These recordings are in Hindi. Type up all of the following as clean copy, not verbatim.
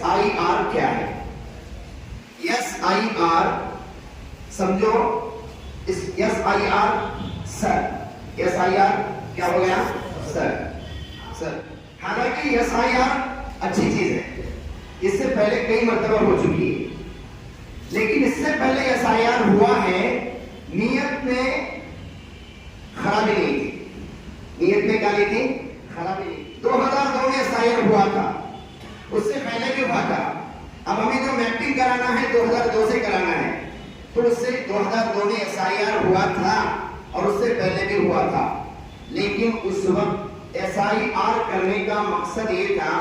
SIR क्या है? SIR समझो, इस SIR सर, SIR क्या हो गया? सर। हालांकि SIR अच्छी चीज है, इससे पहले कई मर्तबा हो चुकी है, लेकिन इससे पहले SIR हुआ है, नियत में खराबी नहीं थी। नियत में क्या नहीं थी? खराबी नहीं। 2002 में SIR हुआ था, उससे पहले भी हुआ था। अब हमें जो मैपिंग कराना है 2002 से कराना है, तो उससे 2002 में SIR हुआ था और उससे पहले भी हुआ था। लेकिन उस वक्त SIR करने का मकसद ये था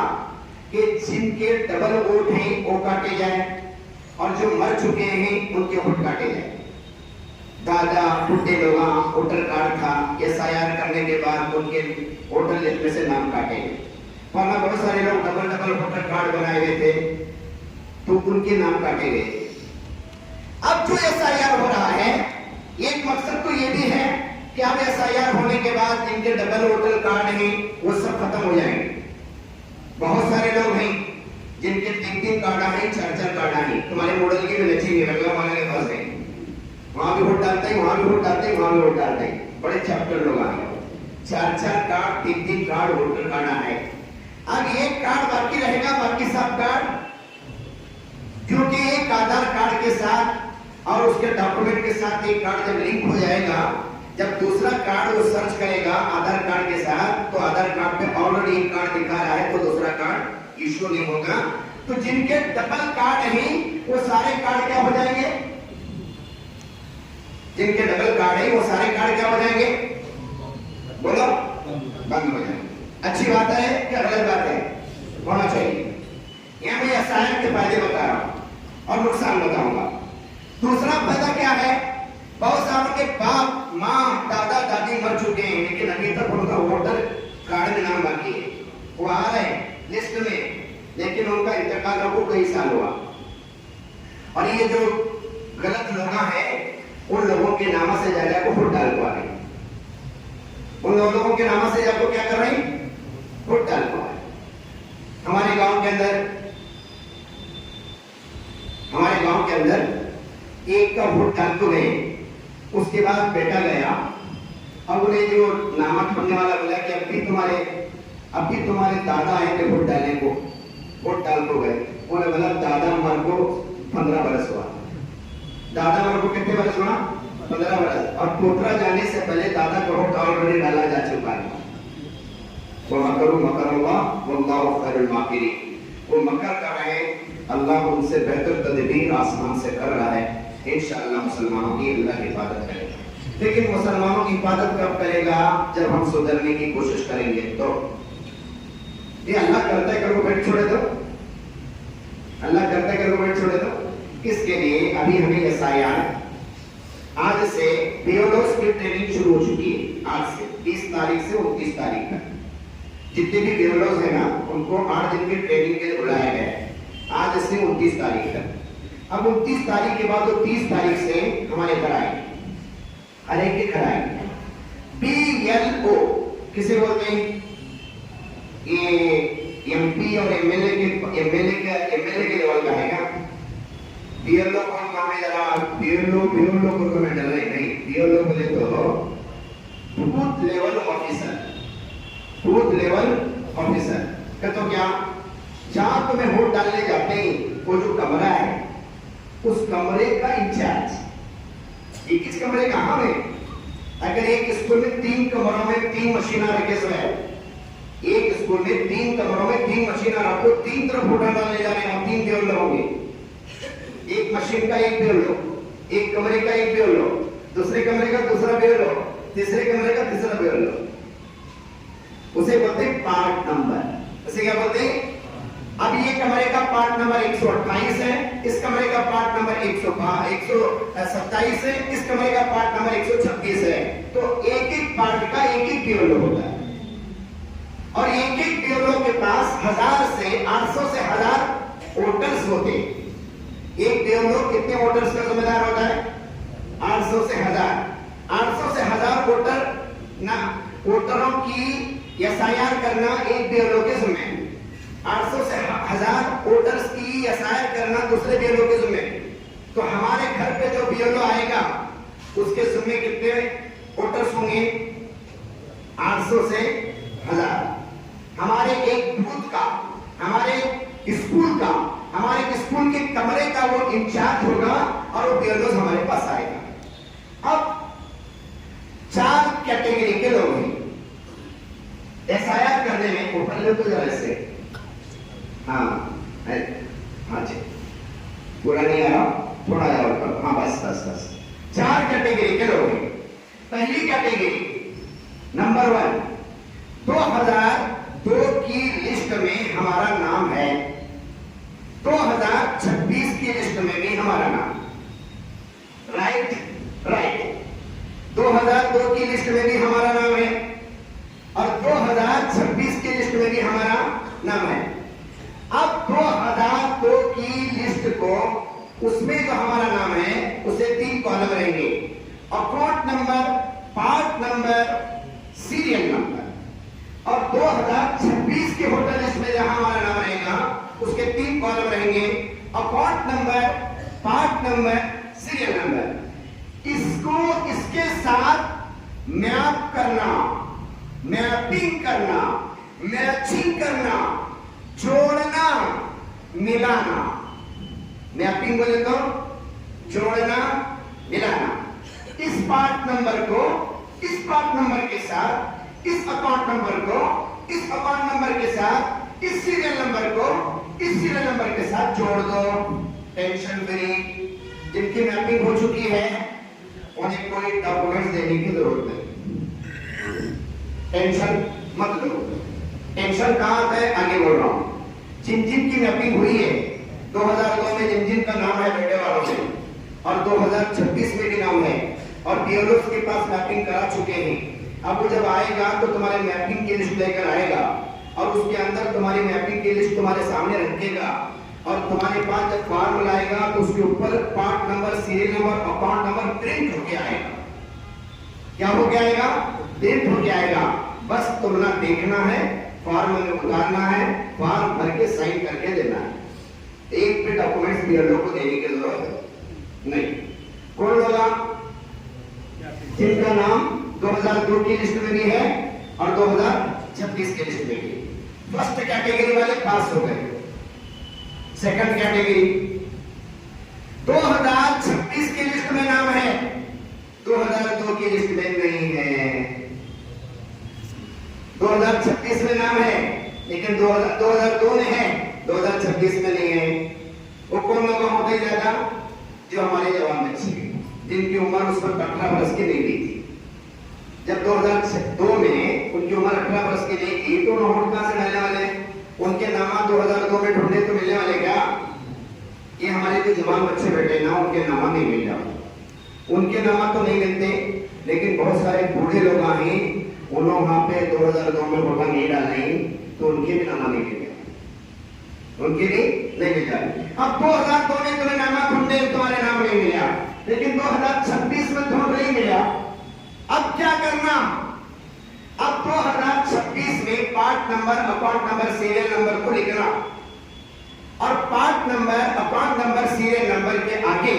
कि जिनके डबल वोट हैं वो काटे जाए और जो मर चुके हैं उनके वोट काटे जाए। दादा बुढ़े लोग वोटर कार्ड था, SIR करने के बाद उनके वोटर लिस्ट में से नाम काटे गए। वरना बहुत सारे लोग डबल वोटर कार्ड बनाए हुए थे, तो उनके नाम काटे गए। अब जो SIR हो रहा है, एक मकसद तो ये भी है कि अब SIR होने के बाद जिनके डबल वोटर कार्ड हैं वो सब खत्म हो जाएंगे। बहुत सारे लोग हैं जिनके 3 कार्ड हैं, 4 कार्ड हैं। तुम्हारे मॉडल की भी लच्छी वाले के पास है, वहां भी वोट डालते हैं, वहां भी वोट डालते हैं, वहां भी वोट डालते हैं। बड़े चैप्टर लोग आए, 4 कार्ड, 3 कार्ड वोटर कार्ड है। अब एक कार्ड बाकी रहेगा, बाकी सब कार्ड, क्योंकि एक आधार कार्ड के साथ और उसके डॉक्यूमेंट के साथ एक कार्ड जब लिंक हो जाएगा, जब दूसरा कार्ड वो सर्च करेगा आधार कार्ड के साथ, तो आधार कार्ड पे ऑलरेडी एक कार्ड दिखा रहा है, तो दूसरा कार्ड इश्यू नहीं होगा। तो जिनके डबल कार्ड हैं वो सारे कार्ड क्या हो जाएंगे? जिनके डबल कार्ड है वो सारे कार्ड क्या हो जाएंगे? बोलो, बंद हो जाएंगे। अच्छी बात है क्या गलत बात है? होना चाहिए। यहां मैं SIR के फायदे बता रहा हूं और नुकसान बताऊंगा। दूसरा फायदा क्या है? बहुत सालों के बाप, माँ, दादा, दादी मर चुके हैं, लेकिन अभी तक उनका वोटर कार्ड में नाम बाकी है, वो आ रहे हैं लिस्ट में, लेकिन उनका इंतकाल को कई साल हुआ। और ये जो गलत लोग हैं, उन लोगों के नाम से जाकर वोट डाल पा रहे, उन लोगों के नाम से जाकर क्या कर रहे हैं? वोट डाल पा रहे। हमारे गांव के अंदर एक का वोट डाल तो गए, उसके बाद बेटा गया, अब उन्हें जो नामक होने वाला बोला कि अब भी तुम्हारे दादा आएंगे वोट डालने को, वोट डाल को गए। उन्हें बोला दादा मर को 15 बरस हुआ। दादा मर को कितने बरस हुआ? 15 बरस। और पोतरा जाने से पहले दादा का वोट ऑलरेडी डाला जा चुका है। वो मकर कर रहे हैं, अल्लाह उनसे बेहतर तदबीर आसमान से कर रहा है। इंशाअल्लाह मुसलमानों की अल्लाह हिफाजत करेगा। लेकिन मुसलमानों की हिफाजत कब करेगा? जब हम सुधरने की कोशिश करेंगे। तो ये अल्लाह करता है करो बैठ छोड़े दो, अल्लाह करता है करो बैठ छोड़े दो। इसके लिए अभी हमें SIR आज से BLOs की ट्रेनिंग शुरू हो चुकी है। आज से 20 तारीख से 29 तारीख तक जितने भी BLOs है ना, उनको 8 दिन की ट्रेनिंग के लिए बुलाया गया है, आज से 29 तारीख तक। अब 29 तारीख के बाद 30 तारीख से हमारे घर आएंगे, हर एक के घर आएंगे। BLO किसे बोलते हैं? ये MP और MLA के लेवल का है क्या? BLO कौन काम है? जरा BLO को मैं डर नहीं, BLO बोले तो booth level officer, booth level officer का तो क्या, जहां तुम्हें वोट डालने जाते हैं वो जो कमरा है उस कमरे का इंचार्ज। ये किस कमरे का? हाँ है। अगर एक स्कूल में 3 कमरों में 3 मशीना रखे हुए हैं, एक स्कूल में 3 कमरों में 3 मशीना रखो, 3 तरफ वोट डालने जा रहे हैं, 3 BLO होंगे। एक मशीन का एक BLO, एक कमरे का एक BLO, दूसरे कमरे का दूसरा BLO, तीसरे कमरे का तीसरा BLO। उसे बोलते हैं पार्ट नंबर। उसे क्या बोलते हैं? अब ये कमरे का पार्ट नंबर 128 है, इस कमरे का पार्ट नंबर 127 है, इस कमरे का पार्ट नंबर 126 है। तो एक एक पार्ट का एक एक BLO होता है और एक एक BLO के पास 1000 से 800 से 1000 वोटर्स होते हैं। एक BLO कितने वोटर्स का जिम्मेदार होता है? 800 से 1000, 800 से 1000 वोटरों की SIR करना एक BLO के जिम्मे है। 800 से 1000 वोटर्स की एसआईआर करना दूसरे बीएलओ के जिम्मे, तो हमारे घर पे जो बीएलओ आएगा उसके जिम्मे कितने वोटर्स होंगे? 800 से 1000। हमारे एक बूथ का, हमारे स्कूल का, हमारे स्कूल के कमरे का वो इंचार्ज होगा और वो बीएलओ हमारे पास आएगा। अब 4 कैटेगरी के लोग हैं एसआईआर करने में। ऊपर ले तो जरा से, हाँ हाँ जी, पूरा नहीं आ रहा, थोड़ा आया ऊपर, हाँ बस बस बस। 4 कैटेगरी के लोग हैं। पहली कैटेगरी नंबर 1, 2002 की लिस्ट में हमारा नाम है, 2026 की लिस्ट में भी हमारा नाम, राइट राइट। 2002 की लिस्ट में भी हमारा नाम है और 2026 की लिस्ट में भी हमारा नाम है। अब 2002 की लिस्ट को, उसमें जो हमारा नाम है उसे 3 कॉलम रहेंगे, account number, part number, serial number. और 2026 के वोटर लिस्ट में जहां हमारा नाम रहेगा उसके 3 कॉलम रहेंगे, account number, part number, serial number. इसको इसके साथ मैप करना, मैपिंग करना, मैचिंग करना, जोड़ना, मिलाना। मैपिंग बोले तो जोड़ना, मिलाना। इस पार्ट नंबर को इस पार्ट नंबर के साथ, इस अकाउंट नंबर को इस अकाउंट नंबर के साथ, इस सीरियल नंबर को इस सीरियल नंबर के साथ जोड़ दो। Tension free. जिनकी मैपिंग हो चुकी है उन्हें कोई डॉक्यूमेंट्स देने की जरूरत नहीं, टेंशन मत लो। टेंशन कहां है आगे बोल रहा हूं। जिन जिन की मैपिंग हुई है 2002 में, जिन जिन का नाम है बेटे वालों में, और 2026 में भी नाम है और बीएलओ के पास मैपिंग करा चुके हैं, अब वो जब आएगा तो तुम्हारे मैपिंग की लिस्ट लेकर आएगा और उसके अंदर तुम्हारी मैपिंग की लिस्ट तुम्हारे सामने रखेगा और तुम्हारे पास जब फॉर्म लाएगा तो उसके ऊपर part number, serial number, account number print होके आएगा। क्या होके आएगा? प्रिंट होके आएगा। बस तुमने देखना है, फॉर्म में उतारना है, फॉर्म भर के साइन करके देना है। एक भी डॉक्यूमेंट्स बीएलओ को देने की जरूरत नहीं। कौन होगा? जिनका नाम 2002 की लिस्ट में भी है और 2026 की लिस्ट में भी। फर्स्ट कैटेगरी वाले पास हो गए। सेकंड कैटेगरी 2026 की लिस्ट में नाम है, 2002 की लिस्ट में नहीं है। 2026 में नाम है लेकिन 2002 में है, 2026 में नहीं है। वो कौन लोग होते ही ज्यादा? जो हमारे जवान बच्चे जिनकी उम्र उस वक्त 18 वर्ष की नहीं थी। जब 2002 में उनकी उम्र 18 वर्ष की नहीं थी तो नोट कहां से मिलने वाले? उनके नामा 2002 में ढूंढे तो मिलने वाले क्या? ये हमारे जो जवान बच्चे बैठे ना, उनके नामा नहीं मिल जाते। उनके नामा तो नहीं मिलते, लेकिन बहुत सारे बूढ़े लोग आए, उन्होंने वहां पे 2002 में वोट नहीं डाले तो उनके भी नामा नहीं मिल गया, उनके भी नहीं मिल जाते। अब 2002 में तुम्हें नामा ढूंढे, तुम्हारे नाम नहीं मिला, लेकिन 2026 में ढूंढ नहीं मिला। अब क्या करना? अब 2026 में part number, account number, serial number को लिखना और part number, account number, serial number के आगे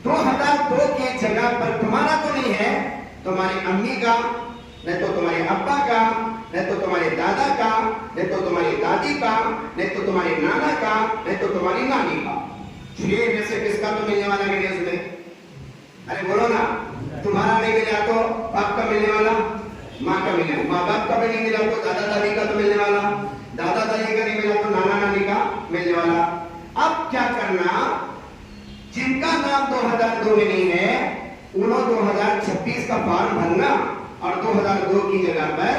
2002 के जगह पर तुम्हारा तो नहीं है, तुम्हारी अम्मी का, नहीं तो तुम्हारे अब्बा का, नहीं तो तुम्हारे दादा का, नहीं तो तुम्हारी दादी का, नहीं तो तुम्हारे नाना का, नहीं तो तुम्हारी नानी का। 6 में से किसका तो मिलने वाला है उसमें? अरे बोलो ना, तुम्हारा नहीं मिला तो बाप का मिलने वाला, माँ का मिलने, माँ बाप का भी नहीं मिला तो दादा दादी का तो मिलने वाला, दादा दादी का नहीं मिला तो नाना नानी का मिलने वाला। अब क्या करना? जिनका नाम 2002 में नहीं है उन्होंने 2026 का फॉर्म भरना और 2002 की जगह पर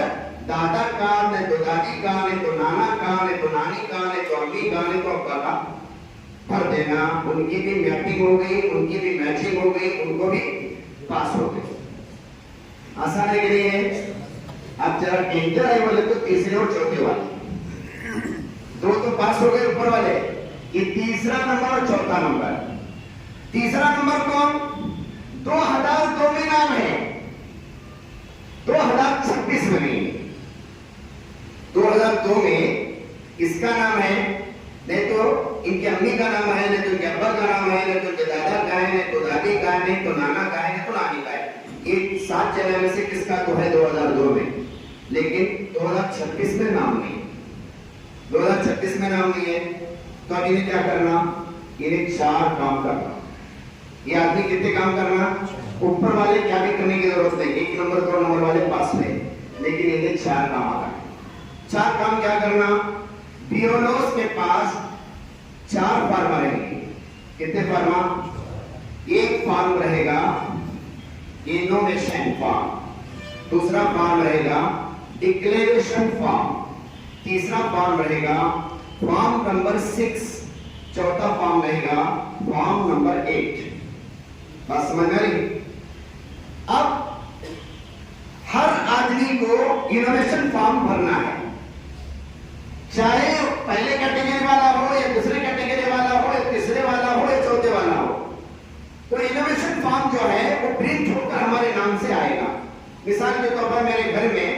दादा का, नहीं तो दादी का, नहीं तो नाना का, नहीं तो नानी का, नहीं तो अम्मी का, नहीं तो अब्बा का भर देना। उनकी भी मैपिंग हो गई, उनकी भी मैचिंग हो गई, उनको भी पास हो गए। आसान है कि नहीं है? अब जरा डेंजर है बोले तो तीसरे और चौथे वाले, 2 तो पास हो गए ऊपर वाले, ये तीसरा नंबर और चौथा नंबर। तीसरा नंबर कौन? 2002 में नाम है, 2026 में नहीं। 2002 में इसका नाम है इनकी अम्मी का नाम है, नहीं तो इनके अब्बा का नाम है, नहीं तो इनके दादा का है, नहीं तो दादी का है, नहीं तो नाना का है, नहीं तो नानी का है। ये 7 चेहरे में से किसका तो है 2002 में, लेकिन 2026 में नाम नहीं, 2026 में नाम नहीं है। तो अब इन्हें क्या करना, इन्हें 4 काम करना। ये आदमी कितने काम करना, ऊपर वाले क्या भी करने की जरूरत नहीं, 1 नंबर 2 नंबर वाले पास में, लेकिन इन्हें 4 काम आता है। 4 काम क्या करना, बियोलोस के पास 4 फार्मा रहेंगे। कितने फार्मा, एक फार्म रहेगा इनोवेशन फार्म, दूसरा फार्म रहेगा डिक्लेरेशन फार्म, तीसरा फार्म रहेगा फार्म नंबर 6, चौथा फार्म रहेगा फार्म नंबर 8। बात समझ में आई? अब हर आदमी को इनोवेशन फॉर्म भरना है, चाहे पहले कैटेगरी वाला हो या दूसरे कैटेगरी वाला हो या तीसरे वाला हो या चौथे वाला हो। तो इनोवेशन फॉर्म जो है वो प्रिंट होकर हमारे नाम से आएगा। मिसाल के तौर पर मेरे घर में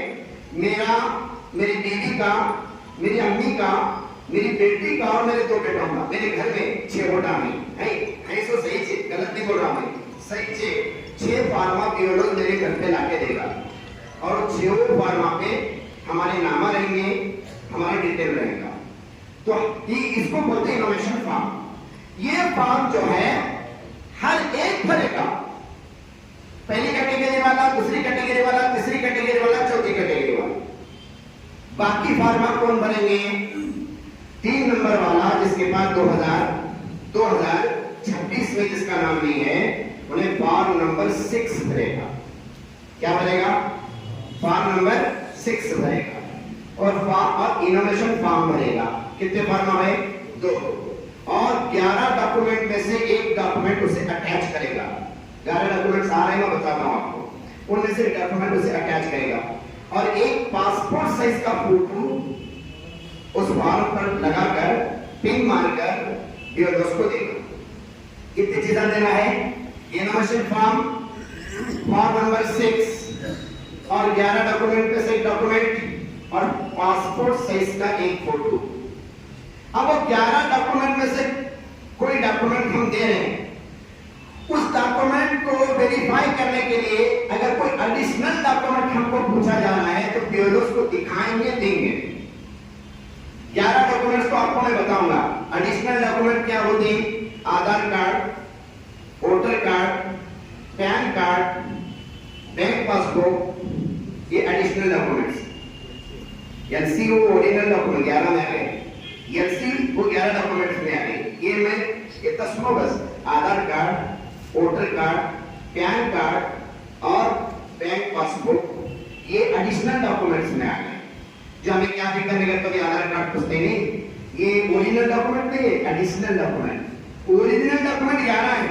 मेरी बीवी का, मेरी अम्मी का, मेरी बेटी का और मेरे 2 बेटों का, मेरे घर में 6 वोट है सो सही चीज, गलत नहीं बोल रहा मैं, सही 6 फार्मा बियोलॉज मेरे घर पे लाके देगा और 6 फार्मा पे हमारे नामा रहेंगे, हमारा डिटेल रहेगा। तो इसको बोलते हैं इनोवेशन फार्म। ये फार्म जो है हर एक भरेगा, पहली कैटेगरी वाला, दूसरी कैटेगरी वाला, तीसरी कैटेगरी वाला, चौथी कैटेगरी वाला। बाकी फार्मा कौन भरेंगे, 3 नंबर वाला जिसके पास 2026 में जिसका नाम नहीं है, उन्हें फार्म नंबर 6 भरेगा। क्या भरेगा, फार्म नंबर 6 भरेगा और इनोवेशन फार्म भरेगा। कितने फार्म है, 2, और 11 डॉक्यूमेंट में से एक डॉक्यूमेंट उसे अटैच करेगा। 11 डॉक्यूमेंट्स आ रहे हैं, मैं बताता हूं आपको, उनमें से डॉक्यूमेंट उसे अटैच करेगा और एक पासपोर्ट साइज का फोटो उस फॉर्म पर लगाकर पिन मारकर बियोलॉज को देगा। कितनी चीजें देना है, इनोवेशन फॉर्म, फॉर्म नंबर 6 और 11 डॉक्यूमेंट में से एक डॉक्यूमेंट और पासपोर्ट साइज का एक फोटो। अब वो 11 डॉक्यूमेंट में से कोई डॉक्यूमेंट हम दे रहे हैं, उस डॉक्यूमेंट को वेरीफाई करने के लिए अगर कोई एडिशनल डॉक्यूमेंट हमको पूछा जा रहा है तो बियोलॉज को दिखाएंगे, देंगे। 11 डॉक्यूमेंट्स को आपको मैं बताऊंगा। एडिशनल डॉक्यूमेंट क्या होते हैं, Aadhaar card, voter card, PAN card, bank passbook, ये एडिशनल डॉक्यूमेंट्स। एलसी वो ओरिजिनल डॉक्यूमेंट 11 में आ गए, एलसी वो 11 डॉक्यूमेंट्स में आ गए। ये मैं इतना सुनो बस, Aadhaar card, voter card, PAN card और बैंक पासबुक, ये एडिशनल डॉक्यूमेंट्स में आ गए। जो हमें क्या फिक्र नहीं करता कि आधार कार्ड पूछते नहीं, ये ओरिजिनल डॉक्यूमेंट नहीं है, एडिशनल डॉक्यूमेंट। ओरिजिनल डॉक्यूमेंट 11 है,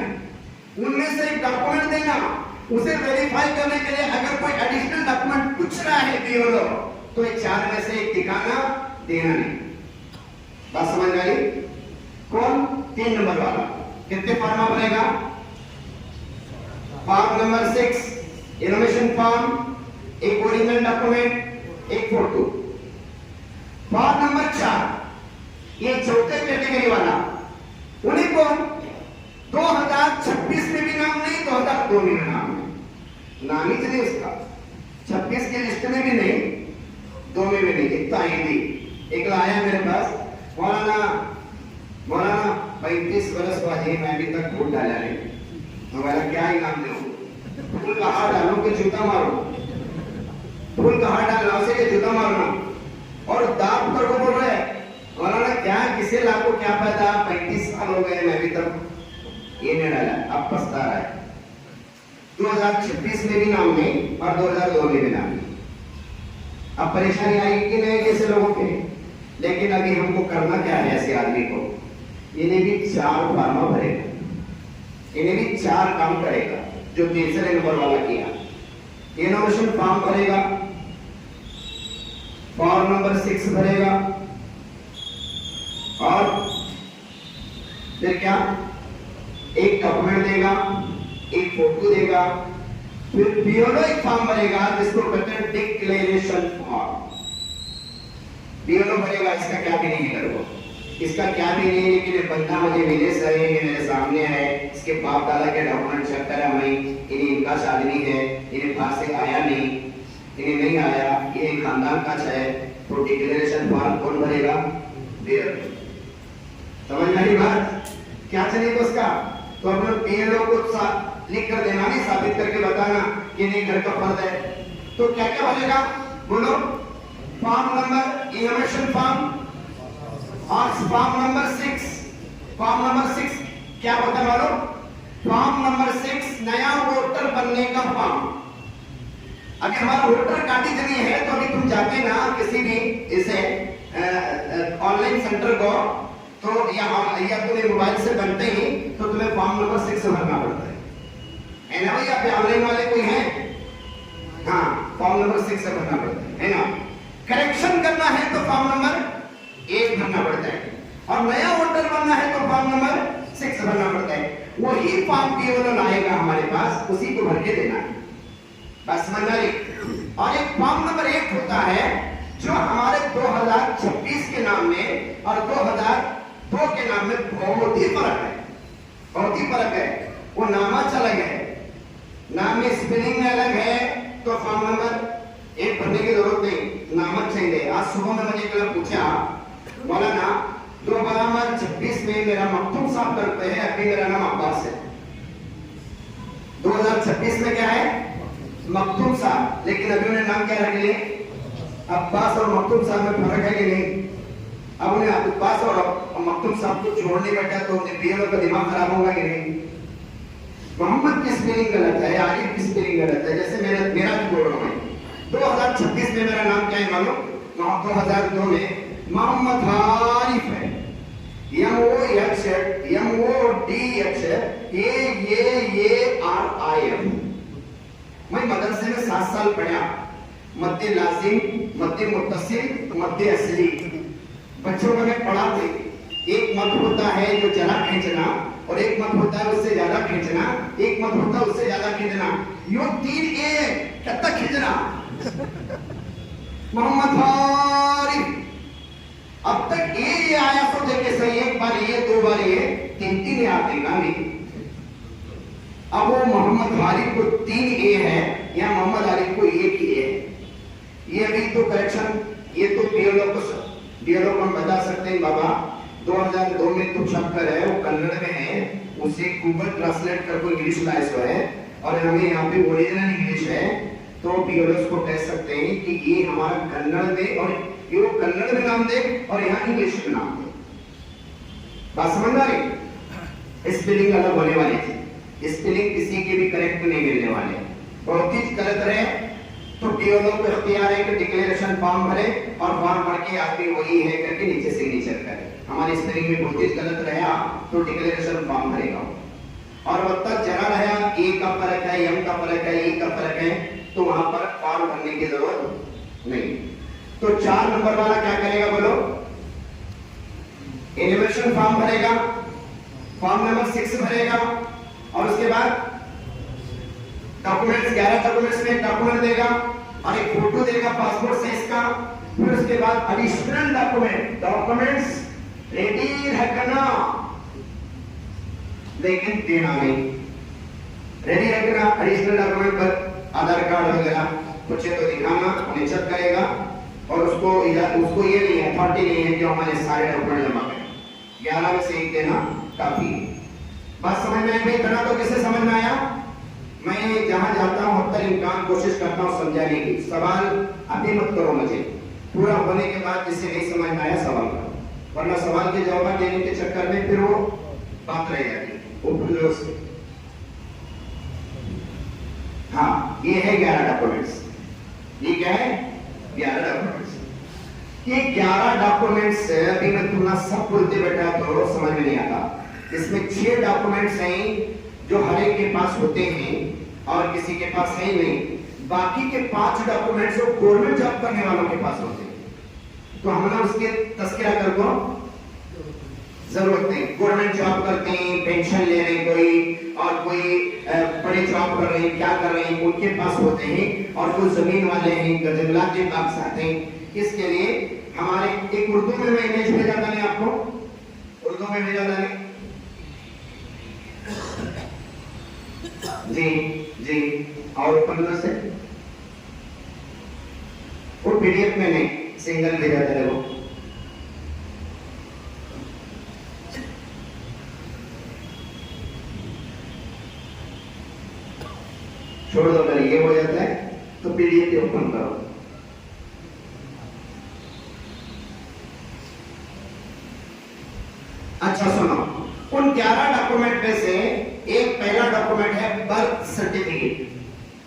उनमें से एक डॉक्यूमेंट देना, उसे वेरीफाई करने के लिए अगर कोई एडिशनल डॉक्यूमेंट पूछ रहा है बीओलो, तो ये 4 में से एक दिखाना, देना नहीं। बात समझ में आई? कौन, 3 नंबर वाला। कितने फॉर्म बनेगा, फॉर्म नंबर 6 इनोवेशन फॉर्म, एक ओरिजिनल डॉक्यूमेंट, एक फोटो। फॉर्म नंबर 4 ये चौथे कैटेगरी वाला, उन्हीं को 2026 में भी नाम नहीं, 2002 में नाम नहीं, नाम ही नहीं उसका, 26 की लिस्ट में भी नहीं, 2 में भी नहीं। इतना ही एक आया मेरे पास, मौलाना 35 वर्ष बाद ही मैं अभी तक वोट डाला नहीं, तो मेरा क्या इनाम दो, फूल का हार डालो कि जूता मारो, फूल का हार डालना उसे कि जूता मारना, और दाप पर को बोल रहे हैं मौलाना क्या, किसे लाखों क्या फायदा, 35 साल हो गए मैं अभी तक ये नहीं डाला, अब पछता रहा है। 2026 में भी नाम नहीं और 2002 में भी नाम नहीं। अब परेशानी आएगी कि नहीं कैसे लोगों के, लेकिन अभी हमको करना क्या है, ऐसे आदमी को इन्हें भी 4 फार्मा भरेगा, इन्हें भी 4 काम करेगा जो तीसरे नंबर वाला किया। इनोवेशन फॉर्म भरेगा, फॉर्म नंबर 6 भरेगा और फिर क्या, एक डॉक्यूमेंट देगा, एक फोटो देगा, फिर बीओलो एक फॉर्म भरेगा जिसको कहते हैं डिक्लेरेशन फॉर्म। बीओलो भरेगा, इसका क्या भी नहीं करोगे, इसका क्या भी नहीं, लेकिन ये बंदा मुझे मिले सही, ये मेरे सामने है, इसके बाप दादा के डॉक्यूमेंट चेक करा मैं, इनका शादी है, इन्हें बाहर से आया नहीं, इन्हें नहीं आया, ये खानदान का है, तो डिक्लेरेशन फॉर्म कौन भरेगा? बेयर। समझ में आई बात? क्या चलेगा उसका? तो अपने बीएलओ को लिख कर देना, नहीं साबित करके बताना कि नहीं घर का फर्द है। तो क्या क्या भरेगा बोलो? फॉर्म नंबर, इनोवेशन फॉर्म, और फॉर्म नंबर 6। फॉर्म नंबर 6 क्या होता है मालूम? फॉर्म नंबर 6 नया वोटर बनने का फॉर्म। अगर हमारा वोटर कार्ड ही नहीं है तो अभी तुम जाके ना किसी भी इसे ऑनलाइन सेंटर को, तो या तुम्हें मोबाइल से बनते ही तो तुम्हें फॉर्म नंबर 6 भरना पड़ता है ना भैया? पे ऑनलाइन वाले कोई हैं? हाँ, फॉर्म नंबर 6 से भरना पड़ता है ना? करेक्शन करना है तो फॉर्म नंबर 1 भरना पड़ता है, और नया वोटर बनना है तो फॉर्म नंबर 6 भरना पड़ता है। वही फॉर्म बीएलओ लाएगा हमारे पास, उसी को भर के देना है, बस समझ में? और एक फॉर्म नंबर 1 होता है जो हमारे 2026 के नाम में और 2002 के नाम में बहुत ही फर्क है, बहुत ही फर्क है। वो नामाच अलग है, नाम में स्पेलिंग अलग है, तो फॉर्म नंबर 1 भरने की जरूरत नहीं, नामक चाहिए। आज सुबह में मुझे कल पूछा, बोला ना 2026 में मेरा मखतूम साहब करते हैं, अभी मेरा नाम अब्बास है। 2026 में क्या है? मखतूम साहब, लेकिन अभी उन्हें नाम क्या रख लिए? अब्बास। और मखतूम साहब में फर्क है कि नहीं? अब उन्हें अब्बास और मखतूम साहब को जोड़ने बैठा तो उन्हें बीएलओ का दिमाग खराब होगा कि नहीं? मोहम्मद की स्पेलिंग गलत है, आरिफ की स्पेलिंग गलत है, जैसे मेरा बोल रहा हूं। 2026 में मेरा नाम क्या है मालूम? 2002 में मोहम्मद आरिफ है, MODHARIF। मैं मदरसे में 7 साल पढ़ा, मद्दे लाजिम, मद्दे मुत्तसिल, मद्दे असली। बच्चों को मैं पढ़ाते, एक मत होता है जो जरा खींचना, और एक मत होता है उससे ज्यादा खींचना, एक मत होता है उससे ज्यादा खींचना, यो 3 ए कब तक खींचना? मोहम्मद आरिफ। अब तक ये आया तो देखे सही, एक बार ये, 2 बार ये, 3 आते गांधी। अब वो मोहम्मद आरिफ को 3 ए है या मोहम्मद आरिफ को 1 ए है? ये अभी तो करेक्शन, ये तो बीएलओ को हम बता सकते हैं बाबा 2002 में तो शब्द है वो कन्नड़ में है, उसे गूगल ट्रांसलेट करके इंग्लिश लाए सो है, और हमें यहाँ पे ओरिजिनल इंग्लिश है, तो बीएलओ को कह सकते हैं कि ये हमारा कन्नड़ में, और ये वो कन्नड़ में नाम दे और यहाँ इंग्लिश में नाम दे। बात समझ आ रही? स्पेलिंग अलग होने वाली थी, स्पेलिंग किसी के भी करेक्ट नहीं मिलने वाले, बहुत ही गलत रहे तो बीएलओ को इख्तियार है कि डिक्लेरेशन फॉर्म भरे, और फॉर्म भर के आदमी वही है करके नीचे सिग्नेचर करे। हमारी स्पेलिंग में बहुत ही गलत रहा तो डिक्लेरेशन फॉर्म भरेगा, और वह तक जरा रहा ए का फर्क है, एम का फर्क है, ई का फर्क है, तो वहां पर फॉर्म भरने की जरूरत नहीं। तो 4 नंबर वाला क्या करेगा बोलो? इनोवेशन फॉर्म भरेगा, फॉर्म नंबर 6 भरेगा, और उसके बाद डॉक्यूमेंट्स 11 डॉक्यूमेंट्स में डॉक्यूमेंट देगा और एक फोटो देगा पासपोर्ट साइज का। फिर उसके बाद एडिशनल डॉक्यूमेंट्स रेडी रखना, लेकिन देना नहीं, रेडी रखना। एडिशनल डॉक्यूमेंट पर आधार कार्ड वगैरह कुछ तो दिखाना, उन्हें चेक करेगा, और उसको ये नहीं है, अथॉरिटी नहीं है कि हमारे सारे डॉक्यूमेंट जमा करें। 11 में से 1 देना काफी। बात समझ में आई? इतना तो किसे समझ में आया? मैं जहां जाता हूं हर इम्कान कोशिश करता हूं समझाने की। सवाल अभी मत करो, मुझे पूरा होने के बाद जिसे नहीं समझ में आया सवाल करो, वरना सवाल के जवाब देने के चक्कर में फिर वो बात रह जाती। हाँ, ये है 11 डॉक्यूमेंट्स। ये क्या है? 11 डॉक्यूमेंट्स। ये 11 डॉक्यूमेंट्स अभी मैं तुमने सब बोलते बैठा तो समझ में नहीं आता। इसमें 6 डॉक्यूमेंट्स हैं जो हर एक के पास होते हैं और किसी के पास है नहीं। बाकी के 5 डॉक्यूमेंट्स वो गवर्नमेंट जॉब करने वालों के पास होते हैं, तो हमने उसके तस्करा कर को जरूरत नहीं। गवर्नमेंट जॉब करते हैं, पेंशन ले रहे हैं कोई, और कोई बड़े जॉब कर रहे हैं, क्या कर रहे हैं, उनके पास होते हैं, और कोई जमीन वाले हैं, जंगलात के कागजात हैं। इसके लिए हमारे एक उर्दू में मैं इमेज भेजा था आपको, उर्दू में भेजा मैंने। जी जी, और 15 से वो पीडीएफ में नहीं, सिंगल भेजा था वो। छोड़ दो, अगर ये हो जाता है तो पीडीएफ ओपन करो। अच्छा सुनो, उन 11 डॉक्यूमेंट में से एक पहला डॉक्यूमेंट है बर्थ सर्टिफिकेट।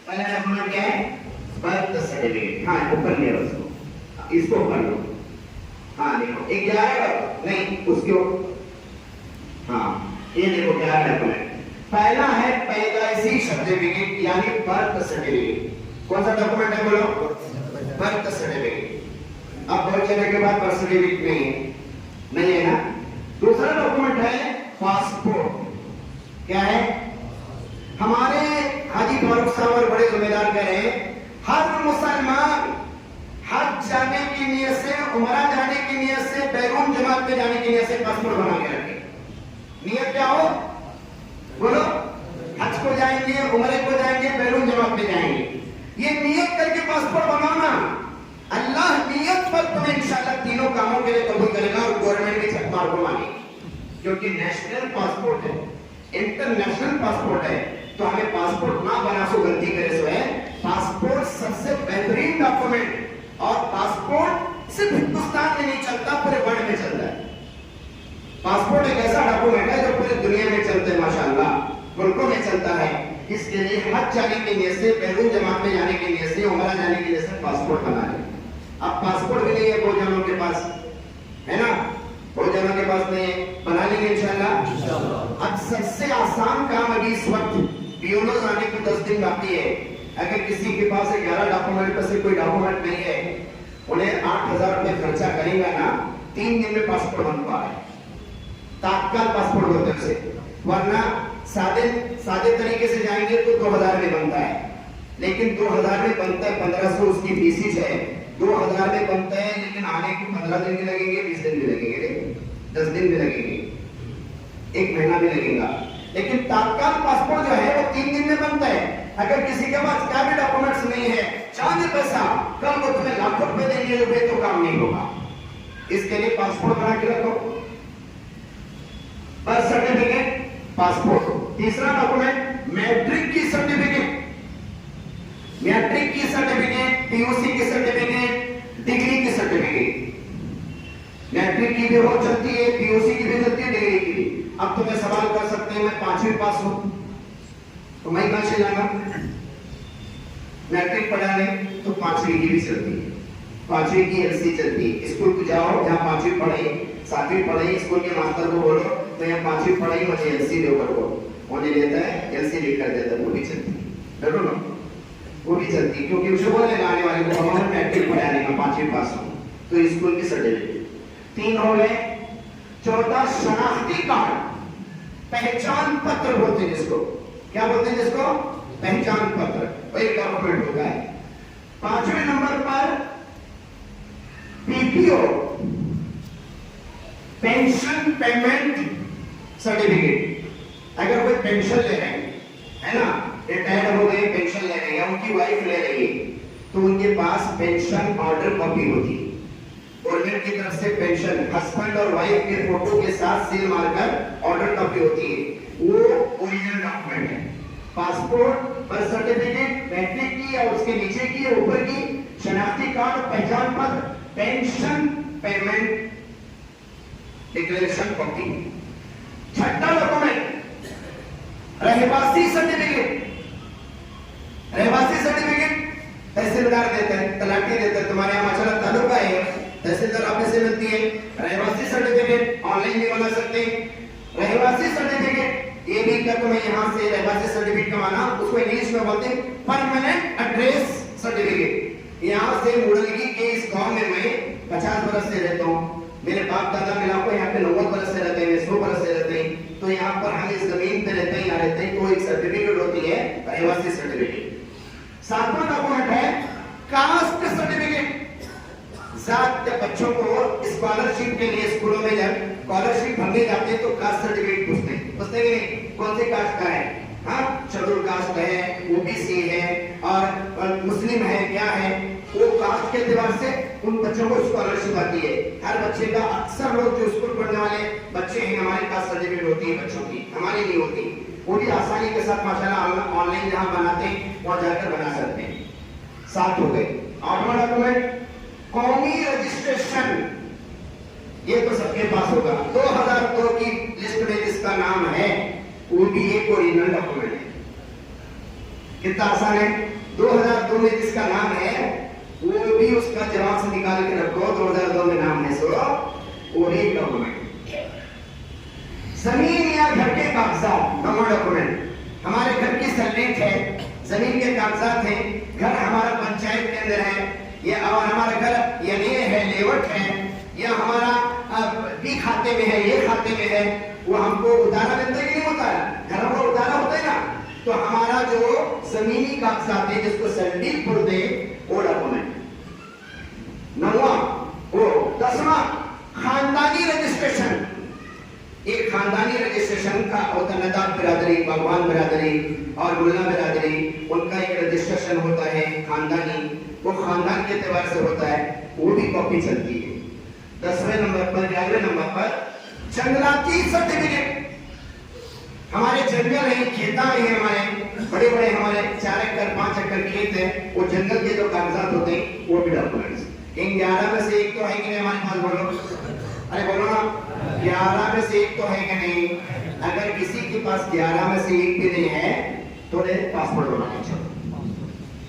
पहला डॉक्यूमेंट क्या है? Birth certificate. हाँ ऊपर ले लो उसको, इसको कर लो। हाँ देखो 11 नहीं उसको, हाँ ये देखो 11 डॉक्यूमेंट। पहला है पैदाइशी सर्टिफिकेट यानी बर्थ सर्टिफिकेट। कौन सा डॉक्यूमेंट है बोलो? Birth certificate. अब बहुत जाने के बाद बर्थ सर्टिफिकेट नहीं है ना। दूसरा डॉक्यूमेंट है पासपोर्ट। क्या है? हमारे हाजी फारूक साहब और बड़े जिम्मेदार कह रहे हैं, हर मुसलमान हज जाने की नियत से, उमरा जाने की नियत से, बैरून जमात पे जाने की नियत से पासपोर्ट बना के रखे। नियत क्या हो बोलो? हज को जाएंगे, उमरे को जाएंगे, बैरून जमात पे जाएंगे। ये नियत करके पासपोर्ट बनाना, अल्लाह नियत पर तुम्हें इंशाअल्लाह तीनों कामों के लिए कबूल करेगा और गवर्नमेंट की छत मार को मानेगी। क्योंकि नेशनल पासपोर्ट है, इंटरनेशनल पासपोर्ट है, तो हमें पासपोर्ट ना बना सो गलती करे सो है। पासपोर्ट सबसे बेहतरीन डॉक्यूमेंट, और पासपोर्ट सिर्फ हिंदुस्तान में नहीं चलता, पूरे वर्ल्ड में चलता है। पासपोर्ट एक ऐसा डॉक्यूमेंट है जो पूरी दुनिया में चलता है, माशाअल्लाह मुल्कों में चलता है। इसके लिए हज जाने की नियत से, बैरून जमात में जाने की नियत से, उमरा जाने की नियत से पासपोर्ट बना ले। अब पासपोर्ट भी नहीं है बहुत जनों के पास, है ना, बहुत जनों के पास नहीं है, बना लेंगे इंशाअल्लाह। अब सबसे आसान काम अभी इस वक्त बीओनो आने को 10 दिन बाकी है। अगर किसी के पास 11 डॉक्यूमेंट में से कोई डॉक्यूमेंट नहीं है, उन्हें 8,000 रुपए खर्चा करेगा ना, 3 दिन में पासपोर्ट बन पा है। तात्काल पासपोर्ट होते हैं उसे, वरना सादे तरीके से जाएंगे तो 2000 में बनता है, लेकिन 2000 में बनता है 1500 उसकी फीस है। 2000 में बनता है, लेकिन आने को 15 दिन भी लगेंगे, 20 दिन भी लगेंगे, 10 दिन भी लगेंगे, 1 महीना भी लगेगा। लेकिन तात्काल पासपोर्ट जो है वो 3 दिन में बनता है। अगर किसी के पास क्या भी डॉक्यूमेंट्स नहीं है, चांदी पैसा, कल को तुम्हें लाखों रुपए देंगे तो काम नहीं होगा। इसके लिए पासपोर्ट बना के रखो, बर्थ सर्टिफिकेट, पासपोर्ट। तीसरा डॉक्यूमेंट मैट्रिक की सर्टिफिकेट, मैट्रिक की सर्टिफिकेट, पीयूसी की सर्टिफिकेट, डिग्री की सर्टिफिकेट। मैट्रिक की भी हो चलती है, पीयूसी की भी चलती है, डिग्री की भी। अब तुम्हें सवाल कर सकते हैं, मैं 5वीं पास हूं तो मैं कहां से जाऊंगा? मैट्रिक पढ़ा ले तो 5वीं की भी चलती है, 5वीं की एलसी चलती है। स्कूल को जाओ, जहां 5वीं पढ़े, 7वीं पढ़े, स्कूल के मास्टर को बोलो तो यहाँ 5वीं पढ़ाई मुझे एलसी दो कर, उन्हें लेता है एलसी लेकर देता है, वो भी चलती है, ना वो भी चलती है। क्योंकि उसे बोलेगा आने वाले को हमारा मैट्रिक पढ़ा लेगा, 5वीं पास हो तो स्कूल की सर्टिफिकेट। 3 हो गए। चौथा शनाख्ती कार्ड, पहचान पत्र बोलते हैं जिसको, क्या बोलते हैं जिसको? पहचान पत्र, वही डॉक्यूमेंट होता है। 5वें नंबर पर पीपीओ, पेंशन पेमेंट सर्टिफिकेट। अगर कोई पेंशन ले रहे हैं, है ना, रिटायर्ड हो गए, पेंशन ले रहे हैं, उनकी वाइफ ले रही है, तो उनके पास पेंशन ऑर्डर कॉपी होती है। गवर्नमेंट की तरफ से पेंशन, हस्बैंड और वाइफ के फोटो के साथ सील मारकर ऑर्डर कॉपी होती है, वो ओरिजिनल डॉक्यूमेंट है। पासपोर्ट, बर्थ सर्टिफिकेट, मैट्रिक की और उसके नीचे की और ऊपर की, शनाख्ती कार्ड, पहचान पत्र, पेंशन पेमेंट डिक्लेरेशन कॉपी। छठा डॉक्यूमेंट रहवासी सर्टिफिकेट। रहवासी सर्टिफिकेट तहसीलदार देते हैं, तलाटी देते हैं, तुम्हारे यहाँ माशाल्लाह तालुका है, तहसीलदार ऑफिस से मिलती है। रहवासी सर्टिफिकेट ऑनलाइन भी बना सकते हैं। रहवासी सर्टिफिकेट ये भी क्या तुम्हें यहाँ से रहवासी सर्टिफिकेट कमाना, उसको इंग्लिश में बोलते हैं परमानेंट एड्रेस सर्टिफिकेट। यहाँ से मुड़लगी के इस गांव में मैं 50 बरस से रहता हूँ, मेरे बाप दादा मिला को यहाँ पे 90 बरस से रहते हैं, 100 बरस से रहते हैं, तो यहाँ पर हम इस जमीन पे रहते हैं, यहाँ रहते हैं, तो एक सर्टिफिकेट होती है रहवासी सर्टिफिकेट। 7वां डॉक्यूमेंट है कास्ट सर्टिफिकेट। जात के बच्चों को स्कॉलरशिप के लिए स्कूलों में जब स्कॉलरशिप भरने जाते जाते हैं तो कास्ट सर्टिफिकेट पूछते हैं, पूछते हैं कि नहीं कौन से कास्ट का है, हाँ शेड्यूल कास्ट है, ओबीसी है और मुस्लिम है, क्या है, वो कास्ट के एतबार से उन बच्चों को स्कॉलरशिप आती है। हर बच्चे का, अक्सर लोग जो स्कूल पढ़ने वाले बच्चे हैं हमारे पास सर्टिफिकेट होती है बच्चों की, हमारी नहीं होती, वो भी आसानी के साथ माशाल्लाह ऑनलाइन जहां बनाते हैं वहां जाकर बना सकते हैं। 7 हो गए। आठवां डॉक्यूमेंट कौमी रजिस्ट्रेशन, ये तो सबके पास होगा। 2002 की लिस्ट में जिसका नाम है वो भी एक ओरिजिनल डॉक्यूमेंट है। कितना आसान है। 2002 में जिसका नाम है वो भी उसका जवाब से निकाल के रखो, 2002 में नाम है सो ओरिजिनल डॉक्यूमेंट। जमीन या घर के कागजात, नॉन डॉक्यूमेंट। हमारे घर की सर्टिफिकेट है, जमीन के कागजात हैं, घर हमारा पंचायत के अंदर है, या और हमारा घर ये है, लेवट है, या हमारा बी खाते में है, ये खाते में है, वो हमको उतारा मिलता है कि नहीं होता है, घरों का उतारा होता है ना, तो हमारा जो जमीनी कागजात है जिसको सर्टिफिकेट बोलते हैं वो डॉक्यूमेंट। 9वां वो 10वां खानदानी रजिस्ट्रेशन। एक खानदानी रजिस्ट्रेशन का होता है, नदाब बिरादरी, भगवान बिरादरी और मुल्ला बिरादरी, उनका एक रजिस्ट्रेशन होता है खानदानी, वो खानदान के एतबार से होता है, वो भी कॉपी चलती है। 10वें नंबर पर, 11वें नंबर पर जंगलाती सर्टिफिकेट। हमारे जंगल है, खेता है, हमारे बड़े बड़े हमारे 4 एकड़ 5 एकड़ खेत है, वो जंगल के जो कागजात होते हैं वो भी डॉक्यूमेंट्स। इन 11 में से एक तो है कि नहीं हमारे पास, बोलो, अरे बोलो ना, 11 में से एक तो है कि नहीं। अगर किसी के पास 11 में से एक भी नहीं है तो पासपोर्ट बनाना चाहिए।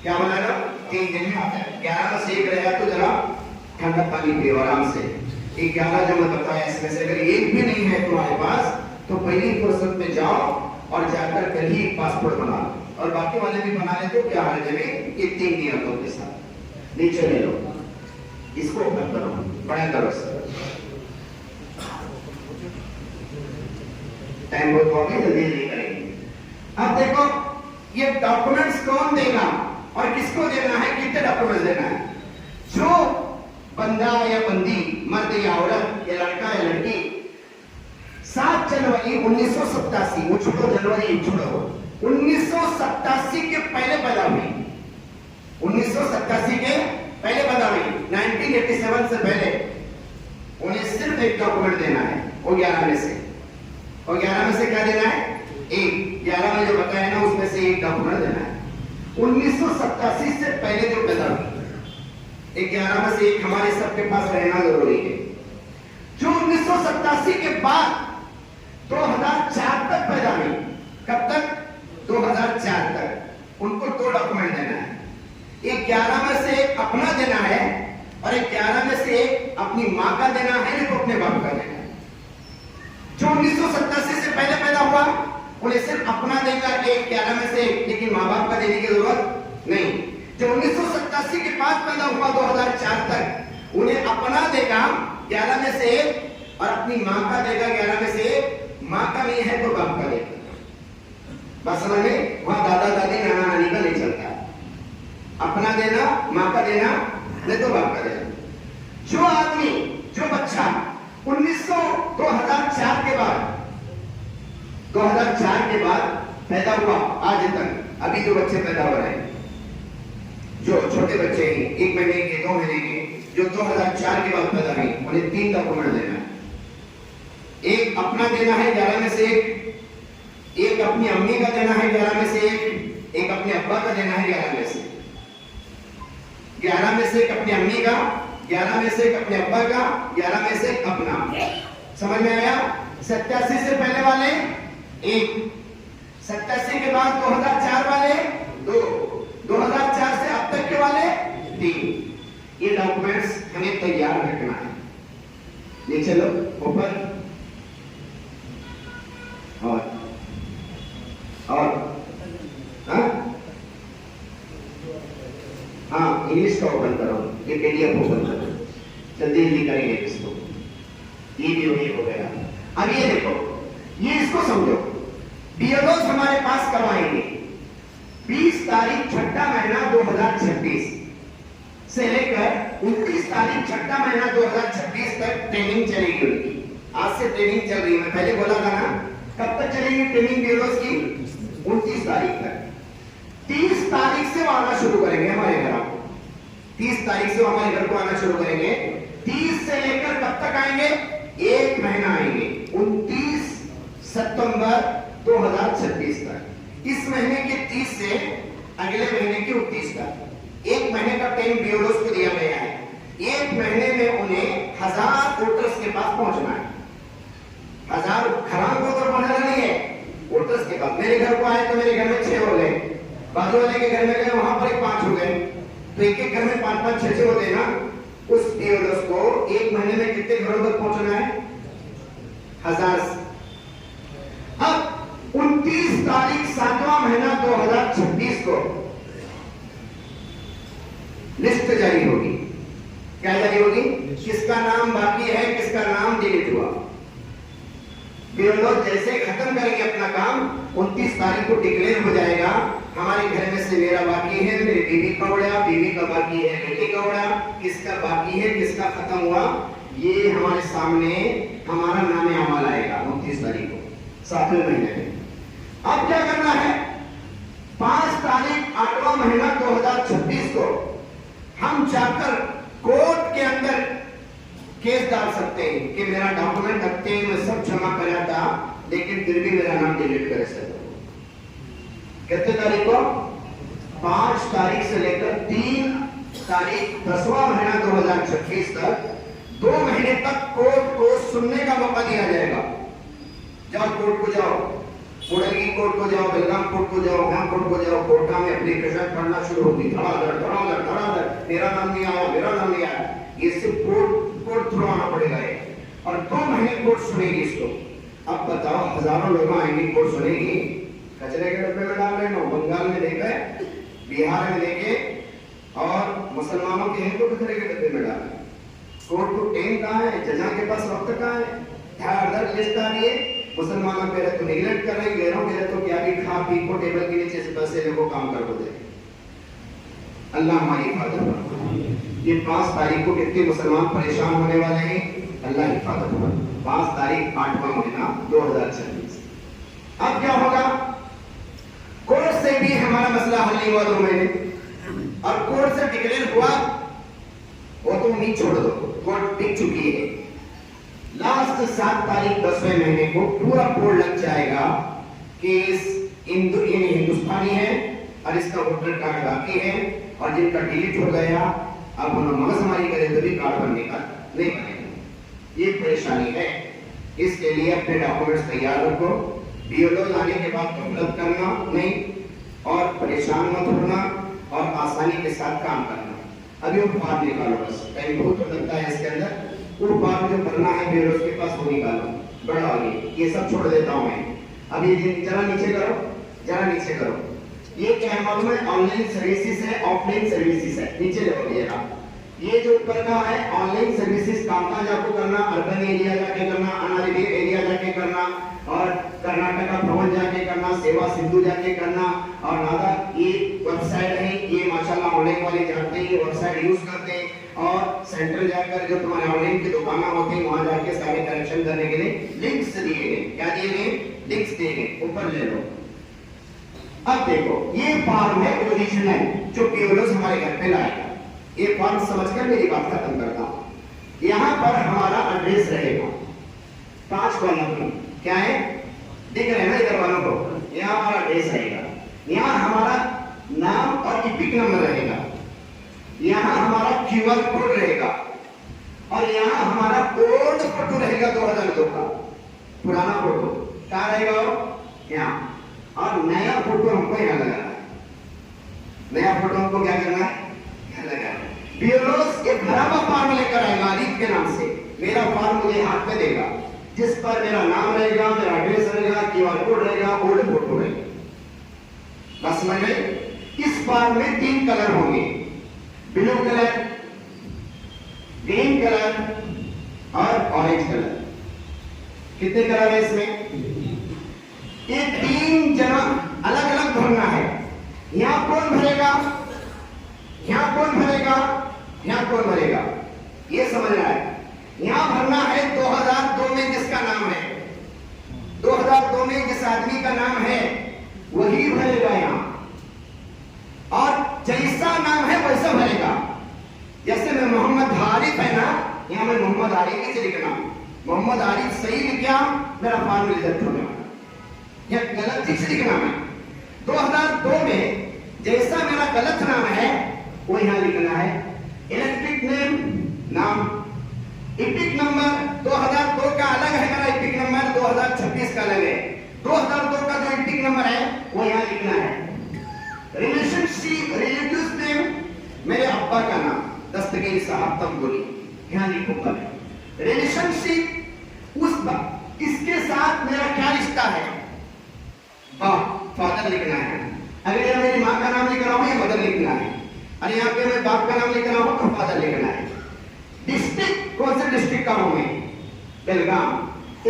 क्या बनाना, 3 दिन में आता है। 11 में से एक रहेगा तो जरा ठंडा पानी पियो आराम से। 11 जो मैं बताया इसमें से अगर एक भी नहीं है तुम्हारे पास तो पहली फुर्सत में जाओ और जाकर कल ही पासपोर्ट बना लो, और बाकी वाले भी बना ले तो क्या हाल है, ये 3 नियमों के साथ नीचे ले लो, इसको करो, बड़ा करो। टाइम बहुत हो गया, जल्दी जल्दी करेंगे। अब देखो ये डॉक्यूमेंट्स कौन देगा और किसको देना है, कितने डॉक्यूमेंट्स देना है। जो बंदा या बंदी, मर्द या औरत या लड़का या लड़की 7 जनवरी 1987, वो छोड़ो जनवरी छोड़ो, 1987 के पहले पैदा हुई, 1987 के पहले पैदा हुई, 1987 से पहले, उन्हें सिर्फ एक डॉक्यूमेंट देना है, वो 11 में से, और 11 में से क्या देना है, एक। 11 में जो बताया ना उसमें से एक डॉक्यूमेंट देना है। 1987 से पहले जो पैदा हुई, 11 में से एक हमारे सबके पास रहना जरूरी है। जो 1987 के बाद 2004 तक पैदा हुई, कब तक, 2004 तक, उनको 2 डॉक्यूमेंट देना है। एक 11 में से एक अपना देना है और एक 11 में से एक अपनी मां का देना है, नहीं तो अपने बाप का देना है। जो 1987 से पहले पैदा हुआ उन्हें सिर्फ अपना देगा एक 11 में से एक, लेकिन मां बाप का देने की जरूरत नहीं। जो 1987 के बाद पैदा हुआ 2004 तक, उन्हें अपना देगा 11 में से एक और अपनी मां का देगा 11 में से एक। मां का नहीं है तो बाप का देगा। बस समझ में, वहां दादा दादी नाना नानी का नहीं चलता, अपना देना, मां का देना, नहीं तो बाप का देना। जो आदमी, जो बच्चा 2004 के बाद, 2004 के बाद पैदा हुआ आज तक, अभी जो बच्चे पैदा हो रहे हैं, जो छोटे बच्चे हैं 1 महीने के, 2 महीने के, जो 2004 के बाद पैदा हुए, उन्हें 3 डॉक्यूमेंट देना है। एक अपना देना है 11 में से एक अपनी अम्मी का देना है 11 में से एक अपने अब्बा का देना है 11 में से, 11 में से एक अपनी अम्मी का, 11 में से एक अपने अब्बा का, 11 में से अपना। समझ में आया। 87 से पहले वाले 1, 87 के बाद 2004 वाले 2, 2004 से अब तक के वाले 3। ये डॉक्यूमेंट्स हमें तैयार रखना है। नीचे लो, ऊपर और हाँ इंग्लिश का ओपन करो, ये पीडीएफ ओपन करो, जल्दी जल्दी करेंगे इसको। ये भी हो गया। अब ये देखो, ये इसको समझो। बीएलओस हमारे पास कब आएंगे, 20 तारीख 6ठा महीना 2026 से लेकर 29 तारीख 6ठा महीना 2026 तक ट्रेनिंग चलेगी उनकी। आज से ट्रेनिंग चल रही है, मैं पहले बोला था ना, कब तक चलेगी ट्रेनिंग BLOs की? 29 तारीख तक। 30 तारीख से वो आना शुरू करेंगे हमारे घर। 30 तारीख से वो हमारे घर को आना शुरू करेंगे। 30 से लेकर कब तक आएंगे? 1 महीना आएंगे, 29 सितंबर 2026 तक। इस महीने के 30 से अगले महीने के 29 तक 1 महीने का टाइम BLOs को दिया गया है। 1 महीने में उन्हें 1000 वोटर्स के पास पहुंचना है। 1000 खराब को तो पहुंचना नहीं है, वोटर्स के पास। मेरे घर को आए तो मेरे घर में 6 हो गए, बाजू वाले के घर में गए वहां पर 5 हो गए, तो एक एक घर में 5-5, 6-6 होते हैं ना। उस BLOs को 1 महीने में कितने घरों तक पहुंचना है? 1000। अब 29 तारीख 7वां महीना 2026 को लिस्ट जारी होगी। क्या जारी होगी? किसका नाम बाकी है, किसका नाम डिलीट हुआ। BLOs जैसे खत्म करेंगे अपना काम, 29 तारीख को डिक्लेयर हो जाएगा, हमारे घर में से मेरा बाकी है, मेरी बीवी का उड़ा, बीवी का बाकी है, बेटी का उड़ा, किसका बाकी है, किसका खत्म हुआ, ये हमारे सामने हमारा नाम अमल आएगा 29 तारीख को, 7वें महीने में। अब क्या करना है? 5 तारीख 8वां महीना 2026 को हम जाकर कोर्ट के अंदर केस डाल सकते हैं कि मेरा डॉक्यूमेंट रखते हैं, मैं सब जमा कराया था, लेकिन फिर भी मेरा नाम डिलीट करे सकते। कितने तारीख को? 5 तारीख से लेकर 3 तारीख 10वां महीना 2026 तक 2 महीने तक कोर्ट को सुनने का मौका दिया जाएगा। जाओ कोर्ट को जाओ, मुड़लगी कोर्ट को जाओ, बेलगाम कोर्ट को जाओ, वहां कोर्ट को जाओ, कोर्ट में एप्लीकेशन पढ़ना शुरू होगी, धड़ाधड़ धड़ाधड़ धड़ाधड़, मेरा नाम नहीं आया, मेरा नाम नहीं आया, ये सिर्फ कोर्ट थ्रू आना पड़ेगा ये। और 2 महीने कोर्ट सुनेगी इसको। अब बताओ, हजारों लोग आएंगे, कोर्ट सुनेगी, कचरे के डब्बे में डाल रहे हो, बंगाल में देखे, बिहार में देखे, और मुसलमानों के हिंदू कचरे के डब्बे में डाल। कोर्ट को टाइम कहाँ है, जजा के पास वक्त कहाँ है, धड़ाधड़ लिस्ट आ रही है, मुसलमानों पे तो निगलेक्ट कर रहे हैं, गैरों के तो क्या भी खा पी को टेबल के नीचे से पैसे लेको काम कर दे। अल्लाह हमारी हिफाजत करे। ये 5 तारीख को कितने मुसलमान परेशान होने वाले हैं, अल्लाह हिफाजत करे। 5 तारीख 8वां महीना 2026। अब क्या होगा? कोर्ट से भी हमारा मसला हल नहीं हुआ 2 महीने, और कोर्ट से डिक्लेयर हुआ, वो तो नहीं छोड़ दो, कोर्ट टिक चुकी है। लास्ट 7 तारीख 10वें महीने को पूरा बोर्ड लग जाएगा कि इस हिंदुस्तानी है और इसका वोटर कार्ड बाकी है, और जिनका डिलीट हो गया, अब उन्होंने मगजमारी करे तो भी कार्ड बनने का नहीं बनेगा। ये परेशानी है, इसके लिए अपने डॉक्यूमेंट्स तैयार रखो। BLOs आने के बाद गलत करना नहीं, और परेशान मत होना, और आसानी के साथ काम करना। अभी वो फॉर्म निकालो, बस टाइम बहुत लगता है इसके अंदर, वो फॉर्म जो भरना है BLOs के पास वो निकालो, बड़ा आगे ये सब छोड़ देता हूं मैं। अब ये जरा नीचे करो, जरा नीचे करो। ये क्या है मालूम है? ऑनलाइन सर्विसेज है, ऑफलाइन सर्विसेज है। नीचे देखो ये जो ऊपर का है ऑनलाइन सर्विसेज, काम जाकर करना, अर्बन एरिया जाके करना, अनारकली एरिया जाके करना, और कर्नाटका भवन जाके करना, सेवा सिंधु जाके करना, और नादा ये वेबसाइट है, ये माशाल्लाह ऑनलाइन वाले जानते हैं, ये वेबसाइट यूज करते हैं, और सेंटर जाकर जो तुम्हारे ऑनलाइन की दुकानें होती हैं वहां जाके सारे कनेक्शन करने के लिए लिंक्स दिए गए। क्या दिए गए? लिंक्स दिए गए, ऊपर ले लो। अब देखो, ये फॉर्म है ओरिजिनल जो BLOs हमारे घर पे लाएगा। ये फॉर्म समझकर मेरी बात खत्म करता हूं। यहां पर हमारा एड्रेस रहेगा 5 कॉलम में। क्या है? दिख रहे हैं ना इधर वालों को? यहां हमारा एड्रेस रहेगा, यहां हमारा नाम और इपिक नंबर रहेगा, यहां हमारा QR कोड रहेगा, और यहां हमारा ओल्ड फोटो रहेगा 2002 का पुराना फोटो। क्या रहेगा? यहां। और नया फोटो हमको यहां लगाना है। नया फोटो हमको क्या करना है? यहां लगाना है। BLOs एक भरा हुआ फॉर्म लेकर आएगा आरिफ के नाम से। मेरा फॉर्म मुझे हाथ में देगा, जिस पर मेरा नाम रहेगा, मेरा एड्रेस रहेगा, QR कोड रहेगा, ओल्ड फोटो रहेगा। बस समझ में? इस फॉर्म में 3 कलर होंगे, ब्लू कलर, ग्रीन कलर और ऑरेंज कलर। कितने कलर है इसमें? ये 3 जगह अलग अलग भरना है। यहां कौन भरेगा, यहां कौन भरेगा, यहां कौन भरेगा, ये समझना है। यहां भरना है 2002 2002 में जिसका नाम है, 2002 में जिस आदमी का नाम है वही भरेगा यहां, और जैसा नाम है वैसा भरेगा। जैसे मैं मोहम्मद आरिफ है ना, यहां मैं मोहम्मद आरिफ से लिखना, मोहम्मद आरिफ सही लिखा, मेरा फॉर्म रिजेक्ट हो गया, यह गलत चीज लिखना है। 2002 में जैसा मेरा गलत नाम है वो यहां लिखना है। इलेक्ट्रिक नेम नाम, इपिक नंबर 2002 का अलग है, मेरा इपिक नंबर 2026 का अलग है। 2002 का जो इपिक नंबर है वो यहां लिखना है। रिलेशनशिप, रिलेटिव्स नेम, मेरे अब्बा का नाम दस्तगीर साहब तंबुरी, यहां लिखूंगा। रिलेशनशिप उस इसके साथ मेरा क्या रिश्ता है, फादर लिखना है। अगर यहाँ मेरी माँ का नाम लिख रहा हूँ या मदर लिखना है, और यहाँ पे मैं बाप का नाम लिख रहा हूँ तो फादर लिखना है। डिस्ट्रिक्ट, कौन से डिस्ट्रिक्ट का हूं मैं, बेलगाम।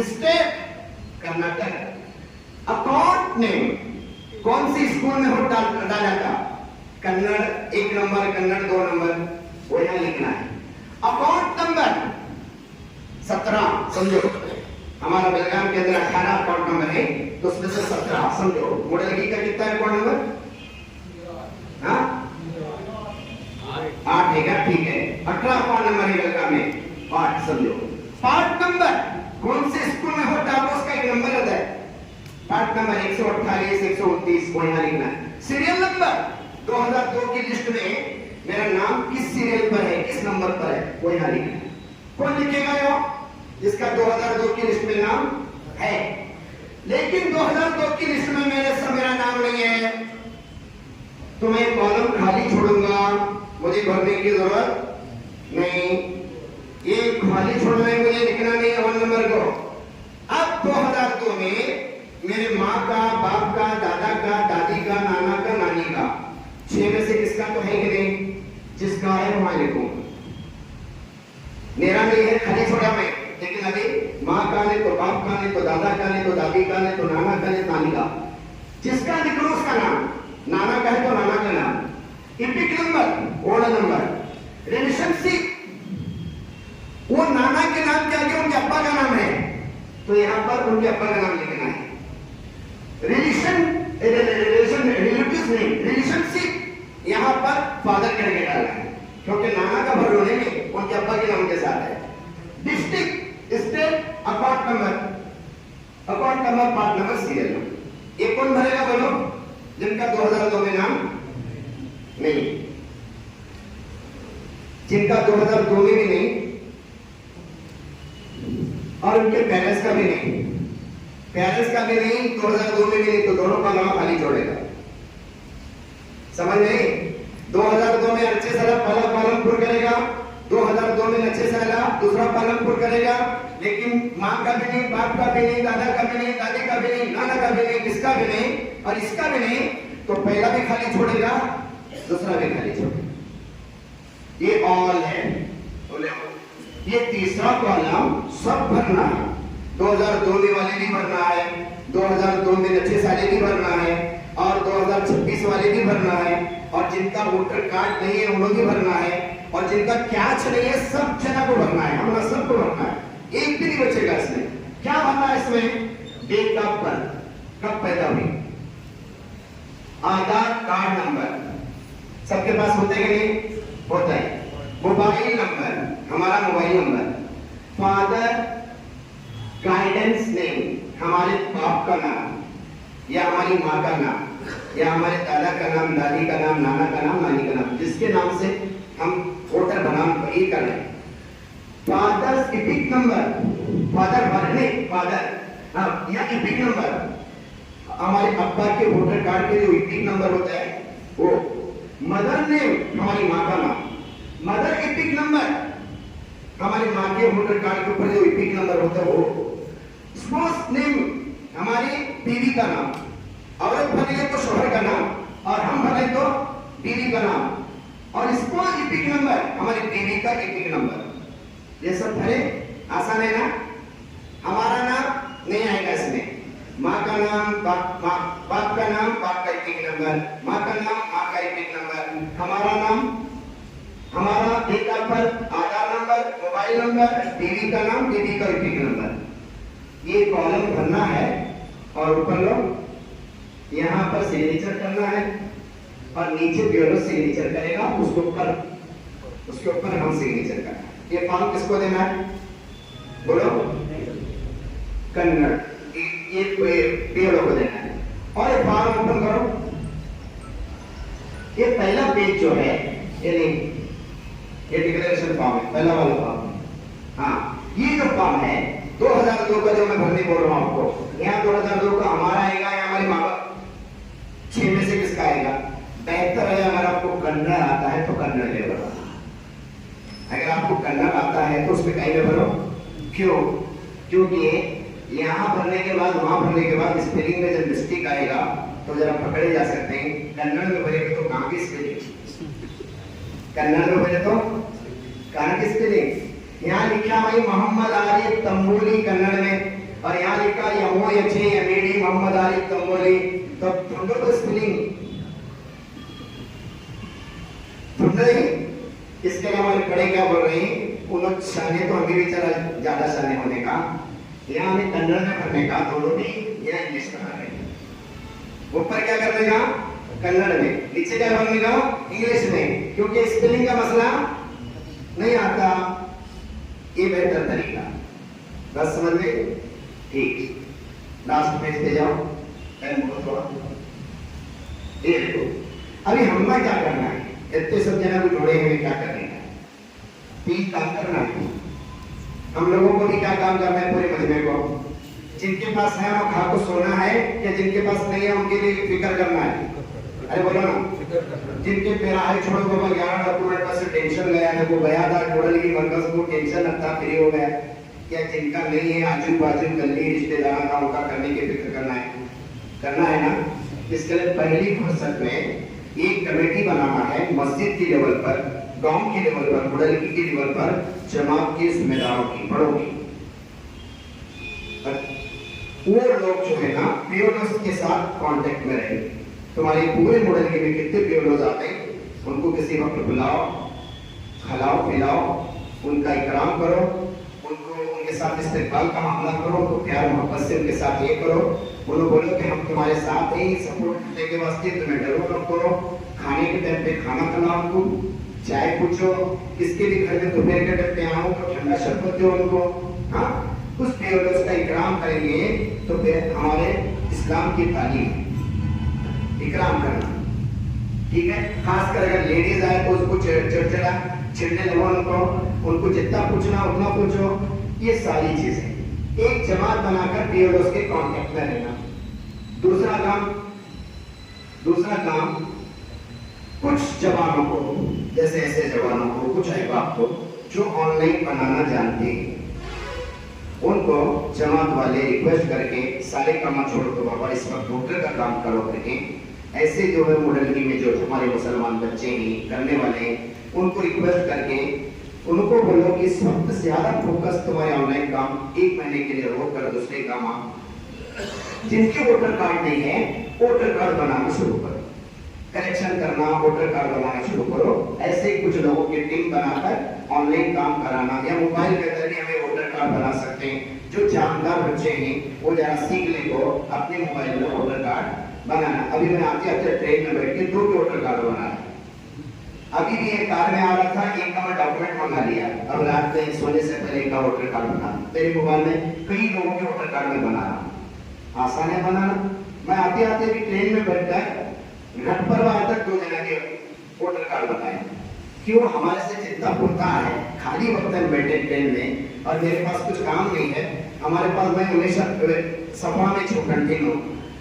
स्टेट, कर्नाटक। अकाउंट नेम, कौन सी स्कूल में हो डाला था, कन्नड़ 1 नंबर, कन्नड़ 2 नंबर, वो यहाँ लिखना है। अकाउंट नंबर 17, समझो हमारा बेलगाम के अंदर 18 अकाउंट नंबर है, तो उसमें से 17 समझो। मॉडल की का कितना है अकाउंट नंबर, हाँ 8 है, ठीक है। 18 अकाउंट नंबर है बेलगाम में, 8 समझो। पार्ट नंबर, कौन से स्कूल में हो डालो उसका एक नंबर आता है, पार्ट नंबर 128, 129 को यहाँ लिखना है। सीरियल नंबर 2002 की लिस्ट में मेरा नाम किस सीरियल पर है, किस नंबर पर है, वो यहाँ लिखना है। कौन लिखेगा यो, जिसका 2002 की लिस्ट में नाम है, लेकिन 2002 की लिस्ट में मेरा नाम नहीं है, तो मैं कॉलम खाली छोड़ूंगा, मुझे भरने की जरूरत नहीं। ये खाली छोड़ना है, मुझे लिखना नहीं है 1 नंबर को। अब 2002 में मेरे माँ का, बाप का, दादा का, दादी का, नाना का, नानी का, 6 में से किसका तो है कि नहीं, जिसका है वहां लिखूंगा। मेरा नहीं है, खाली छोड़ा मैं, लेकिन अभी माँ का नहीं तो बाप का नहीं तो दादा का नहीं तो दादी का नहीं तो नाना का नहीं नानी का, जिसका लिख लो उसका नाम। नाना का है तो नाना का नाम। EPIC number, old number. Relationship, वो नाना के नाम के आगे उनके अब्बा का नाम है, तो यहाँ पर उनके अब्बा का नाम लिखना है। रिलेशनशिप यहाँ पर फादर करके डालना है, क्योंकि नाना का भर होने में उनके अब्बा के नाम के साथ है। District, state, account number, part number, serial number. ये कौन भरेगा बोलो, जिनका 2002 में नाम नहीं, जिनका 2002 में भी नहीं और उनके पेरेंट्स का भी नहीं, 2002 में भी नहीं, तो दोनों का नाम खाली जोड़ेगा। समझ नहीं, 2002 में अच्छे से पहला कॉलम पूरा करेगा, 2002 में अच्छे से दूसरा कॉलम पूरा करेगा, लेकिन माँ का भी नहीं, बाप का भी नहीं, दादा का भी नहीं, दादी का भी नहीं, नाना का भी नहीं, किसका भी नहीं और इसका भी नहीं, तो पहला भी खाली छोड़ेगा, दूसरा भी खाली छोड़ेगा। ये ऑल है, ये तीसरा कॉलम सब भरना है। 2002 में वाले भी भरना है, 2002 में अच्छे सारे भी भरना है, और 2026 वाले भी भरना है, और जिनका वोटर कार्ड नहीं है उन्होंने भी भरना है, और जिनका कैच नहीं है सब जना को भरना है, हमारा सबको भरना है, एक भी नहीं बचेगा इसमें। क्या भरना है इसमें, डेट ऑफ बर्थ, कब पैदा हुई, आधार कार्ड नंबर सबके पास होता है कि नहीं, होता है। मोबाइल नंबर, हमारा mobile number. Father guidance name, हमारे बाप का नाम या हमारी माँ का नाम या हमारे दादा का नाम, दादी का नाम, नाना का नाम, नानी का नाम, जिसके नाम से हम वोटर बनाम ये कर रहे हैं। फादर इपिक नंबर, फादर भरने, फादर या इपिक नंबर, हमारे अब्बा के वोटर कार्ड के जो इपिक नंबर होता है वो। मदर नेम, हमारी माँ का नाम, मदर इपिक नंबर, हमारी माँ के वोटर कार्ड के ऊपर जो इपिक नंबर होता है वो। स्पाउस नेम, हमारी बीवी का नाम, औरत भरे तो शोहर का नाम, और हम भरे तो बीवी का नाम, और स्पाउस इपिक नंबर, हमारी बीवी का इपिक नंबर। ये सब भरे, आसान है ना। हमारा नाम नहीं आएगा इसमें, माँ का नाम, बाप का नाम, बाप का इपिक नंबर, माँ का नाम, माँ का इपिक नंबर, हमारा नाम, हमारा date of birth, Aadhaar number, mobile number, बीवी का नाम, बीवी का इपिक नंबर। ये कॉलम भरना है और ऊपर लो यहाँ पर सिग्नेचर करना है और नीचे ब्यूरो सिग्नेचर करेगा, उसके ऊपर हम सिग्नेचर करना है। ये फॉर्म किसको देना है बोलो? कन्नड़, ये ब्यूरो को देना है। और ये फॉर्म ओपन करो। ये पहला पेज जो है ये डिक्लेरेशन फॉर्म है, पहला वाला फॉर्म। हाँ, ये जो फॉर्म है 2002 का जो मैं भरने बोल रहा हूँ आपको, यहाँ 2002 का हमारा आएगा या हमारे माँ बाप 6 में से किसका आएगा? बेहतर है अगर आपको कन्नड़ आता है तो कन्नड़ में भरो। अगर आपको कन्नड़ आता है तो उसमें कहीं में भरो। क्यों? क्योंकि यहाँ भरने के बाद वहां भरने के बाद स्पेलिंग में जब मिस्टेक आएगा तो जरा पकड़े जा सकते हैं। कन्नड़ में भरेंगे तो कहाँ की स्पेलिंग, कन्नड़ में भरे तो कहाँ की स्पेलिंग। यहाँ लिखा भाई मोहम्मद आरिफ तंबोली कन्नड़ में, और यहाँ लिखा यमो यचे यमेडी मोहम्मद आरिफ तंबोली, तो ढूंढो तो स्पेलिंग ढूंढ रही। इसके लिए हमारे बड़े क्या बोल रहे हैं, उन लोग शाने तो हमें भी चला ज्यादा शाने होने का, यहाँ हमें कन्नड़ में भरने का, दोनों भी यहाँ इंग्लिश में भर रहे हैं। ऊपर क्या करने का? कन्नड़ में, नीचे क्या भरने का? इंग्लिश में, क्योंकि स्पेलिंग का मसला नहीं आता। ये बेहतर तरीका, बस समझ गए? ठीक, लास्ट पेज पे जाओ। थोड़ा ये देखो, अभी हमें क्या करना है? इतने सब जना को जोड़े हमें क्या करने का? 3 काम करना है। हम लोगों को भी क्या काम करना है? पूरे मजमे को, जिनके पास है वो खा को सोना है, या जिनके पास नहीं है उनके लिए फिक्र करना है। अरे बोलो ना, जिनके पैरा है छोड़ो बाबा, 11 डॉक्यूमेंट पर से टेंशन गया है, वो गया था जोड़ने की मरकज को, टेंशन लगता फ्री हो गया। क्या जिनका नहीं है, आजू बाजू गली रिश्तेदार का, उनका करने की फिक्र करना है ना। इसके लिए पहली फुर्सत में एक कमेटी बनाना है, मस्जिद के लेवल पर, गांव के लेवल पर, मुडलगी के लेवल पर, जमात के जिम्मेदारों की, बड़ों की। वो लोग जो है ना पीओलोस के साथ कांटेक्ट में रहे। तुम्हारे पूरे मुडलगी में कितने पीओलोस आते हैं, उनको किसी वक्त बुलाओ, खिलाओ पिलाओ, उनका इकराम करो, उनको उनके साथ इस्तेमाल का मामला करो, उनको प्यार मोहब्बत से उनके साथ ये करो, उन्हें बोलो कि हम तुम्हारे साथ हैं, सपोर्ट करने के वास्ते, तुम्हें डरो मत करो। खाने के टाइम पे खाना खिलाओ उनको, चाय पूछो, किसके भी घर में दोपहर के टाइम पे आओ तो ठंडा शरबत दो उनको। हाँ, उस पीओलोस का इकराम करेंगे तो फिर हमारे इस्लाम की तालीम इकराम करना, ठीक है। खासकर अगर लेडीज आए तो उसको चिड़चिड़ा छिड़ने लगो, उनको जितना पूछना उतना पूछो। ये सारी चीजें एक जमात बनाकर पीओलोस के कांटेक्ट में रहना। दूसरा काम कुछ जवानों को, जैसे ऐसे जवानों को, कुछ अहबाब को जो ऑनलाइन बनाना जानते हैं, उनको जमात वाले रिक्वेस्ट करके सारे काम छोड़ दो बाबा, इस वक्त होटल का काम करो करके, ऐसे जो है मुडलगी में जो हमारे मुसलमान बच्चे हैं करने वाले हैं, उनको रिक्वेस्ट करके उनको बोलो कि इस वक्त ज्यादा फोकस तुम्हारे ऑनलाइन काम 1 महीने के लिए रोक कर दूसरे काम आप जिनके वोटर कार्ड नहीं है वोटर कार्ड बनाना शुरू करो, कलेक्शन करना, वोटर कार्ड बनाना शुरू करो। ऐसे कुछ लोगों की टीम बनाकर ऑनलाइन काम कराना, या मोबाइल के जरिए हमें वोटर कार्ड बना सकते हैं। जो जानकार बच्चे हैं वो जरा सीख ले को अपने मोबाइल में वोटर कार्ड बनाना। अभी मैं आते ट्रेन में बैठ के 2 वोटर कार्ड बना रहा, अभी भी एक कार में आ रहा था, एक का मैं डॉक्यूमेंट मंगा लिया, अब रात में सोने से पहले का वोटर कार्ड बना मेरे मोबाइल में कई लोगों के वोटर कार्ड में बना रहा। आसान है बनाना। मैं आते आते भी ट्रेन में बैठ कर घट पर आया तक 2 जना के वोटर कार्ड बनाए। क्यों? हमारे से जितना होता है, खाली वक्त में बैठे ट्रेन में और मेरे पास कुछ काम नहीं है, हमारे पास मैं हमेशा सफा में कंटिन्यू,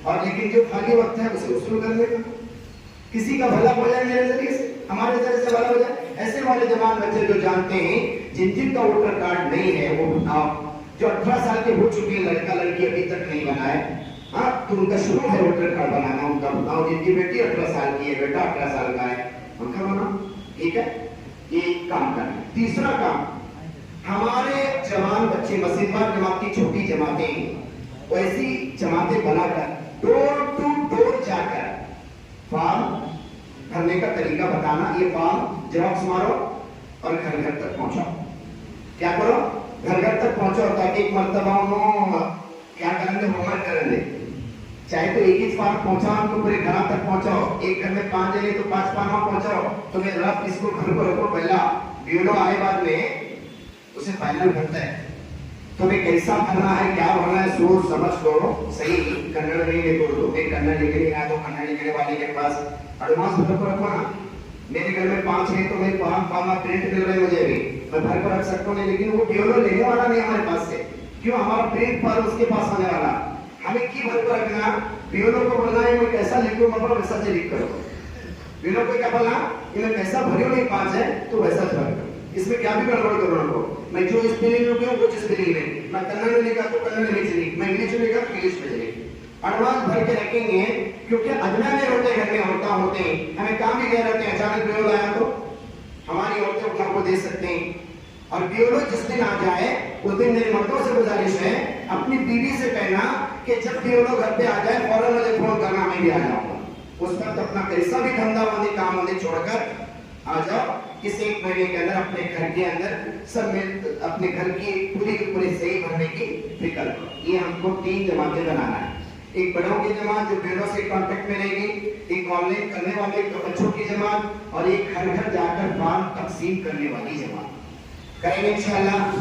और लेकिन जो खाली वक्त है उसे वसूल करने का, किसी का भला हो जाए मेरे जरिए से, हमारे जरिए से भला हो जाए। ऐसे वाले जवान बच्चे जो जानते हैं जिनका वोटर कार्ड नहीं है वो बताओ, जो 18 साल के हो चुके हैं, लड़का लड़की अभी तक नहीं बनाए, हाँ, तो उनका शुरू है वोटर कार्ड बनाना, उनका बताओ। जिनकी बेटी 18 साल की है, बेटा 18 साल का है, उनका बनाओ, ठीक है। ये काम करना। तीसरा काम, हमारे जवान बच्चे मस्जिदवार जमात की छोटी जमातें, वैसी जमातें बनाकर डोर टू डोर जाकर फॉर्म भरने का तरीका बताना। ये फॉर्म जेरॉक्स मारो और घर घर तक पहुंचाओ। क्या करो? घर घर तक पहुंचाओ, ताकि एक मर्तबा क्या करेंगे, होमवर्क करेंगे। चाहे तो एक ही पान पहुंचाओ तो पूरे घर तक पहुंचाओ, एक घर में 5 जने तो 5 पाना पहुंचाओ, तो मैं रफ इसको घर को रखो, पहला वीडियो आए बाद में उसे फाइनल करता है। तुम्हें कैसा करना है, क्या भरना है, सोच समझ लो सही। कन्नड़ नहीं है तो एक कन्नड़ लिखने आया तो कन्नड़ लिखने वाले के पास एडवांस भर को रखो ना। मेरे घर में 5 है तो मैं 5 पाना प्रिंट मिल रहे मुझे भी, मैं भर को रख सकता हूँ, लेकिन वो वीडियो लेने वाला नहीं हमारे पास से। क्यों, हमारा प्रिंट पर उसके पास आने वाला। हमें की भर को रखना, वीडियो को बोलना है मैं कैसा लिखूं, मतलब वैसा से लिख करो। वीडियो को क्या बोलना, ये मैं कैसा भरियो नहीं 5 है तो वैसा भर करो, इसमें क्या भी गड़बड़ करो ना। मैं जो स्पेलिंग में हूं वो स्पेलिंग में, मैं कन्नड़ में लिखा तो कन्नड़ में लिखी, मैं इंग्लिश में लिखा तो इंग्लिश में लिखी। एडवांस भर के रखेंगे, क्योंकि अजनबी होते घर में होते हमें काम भी गए रहते हैं, अचानक वीडियो आया तो हमारी औरतें उठा को दे सकते हैं। और वीडियो जिस दिन आ जाए उस दिन मेरे मर्दों से गुजारिश है, अपनी बीवी से कहना कि जब वीडियो घर पे आ जाए फौरन मुझे फोन करना, मैं भी आ जाऊंगा। उस वक्त अपना कैसा भी धंधा बंदी काम बंदी छोड़कर आ जाओ। इस 1 महीने के अंदर अपने घर के अंदर सब में अपने घर की पूरी सही भरने की फिक्र करो। ये हमको 3 जमातें बनाना है, एक बड़ों की जमात जो ब्यूरो से कांटेक्ट में रहेगी, एक ऑनलाइन करने वाले बच्चों की जमात, और एक घर घर जाकर फॉर्म तकसीम करने वाली जमात करेंगे इंशाअल्लाह।